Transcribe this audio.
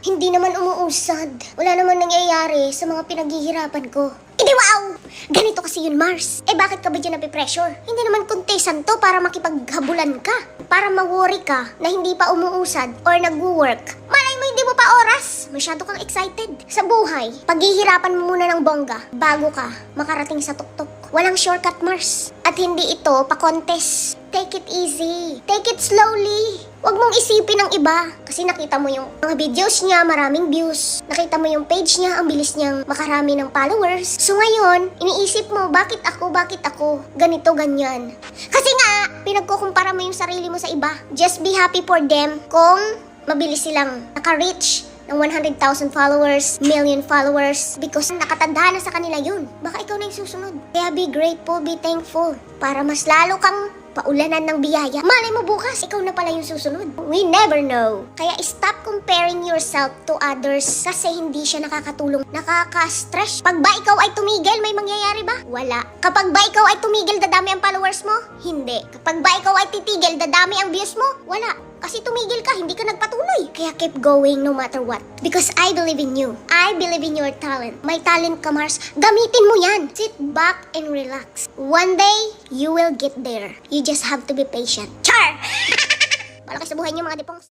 Hindi naman umuusad. Wala naman nangyayari sa mga pinaghihirapan ko. Hindi wow! Ganito kasi yun, Mars. Eh bakit ka ba dyan napipressure? Hindi naman kontesan to para makipaghabulan ka. Para ma-worry ka na hindi pa umuusad or nag-work. Malay mo hindi mo pa oras. Masyado kang excited. Sa buhay, paghihirapan mo muna ng bongga bago ka makarating sa tuktok. Walang shortcut, Mars. At hindi ito pa-contest. Take it easy. Take it slowly. Huwag mong isipin ang iba. Kasi nakita mo yung mga videos niya, maraming views. Nakita mo yung page niya, ang bilis niyang makarami ng followers. So ngayon, iniisip mo, bakit ako? Ganito, ganyan. Kasi nga, pinagkukumpara mo yung sarili mo sa iba. Just be happy for them kung mabilis silang naka-reach ng 100,000 followers, million followers, because nakatanda na sa kanila yun. Baka ikaw na yung susunod. Kaya be grateful, be thankful, para mas lalo kang paulanan ng biyaya. Malay mo bukas, ikaw na pala yung susunod. We never know. Kaya stop comparing yourself to others kasi hindi siya nakakatulong. Nakaka-stress. Pag ba ikaw ay tumigil, may mangyayari ba? Wala. Kapag ba ikaw ay tumigil, dadami ang followers mo? Hindi. Kapag ba ikaw ay titigil, dadami ang views mo? Wala. Kasi tumigil ka, hindi ka nagpatuloy. Kaya keep going no matter what. Because I believe in you. I believe in your talent. May talent ka, Mars. Gamitin mo yan. Sit back and relax. One day, you will get there. You just have to be patient. Char! Malaki sa buhay niyo mga dipongs.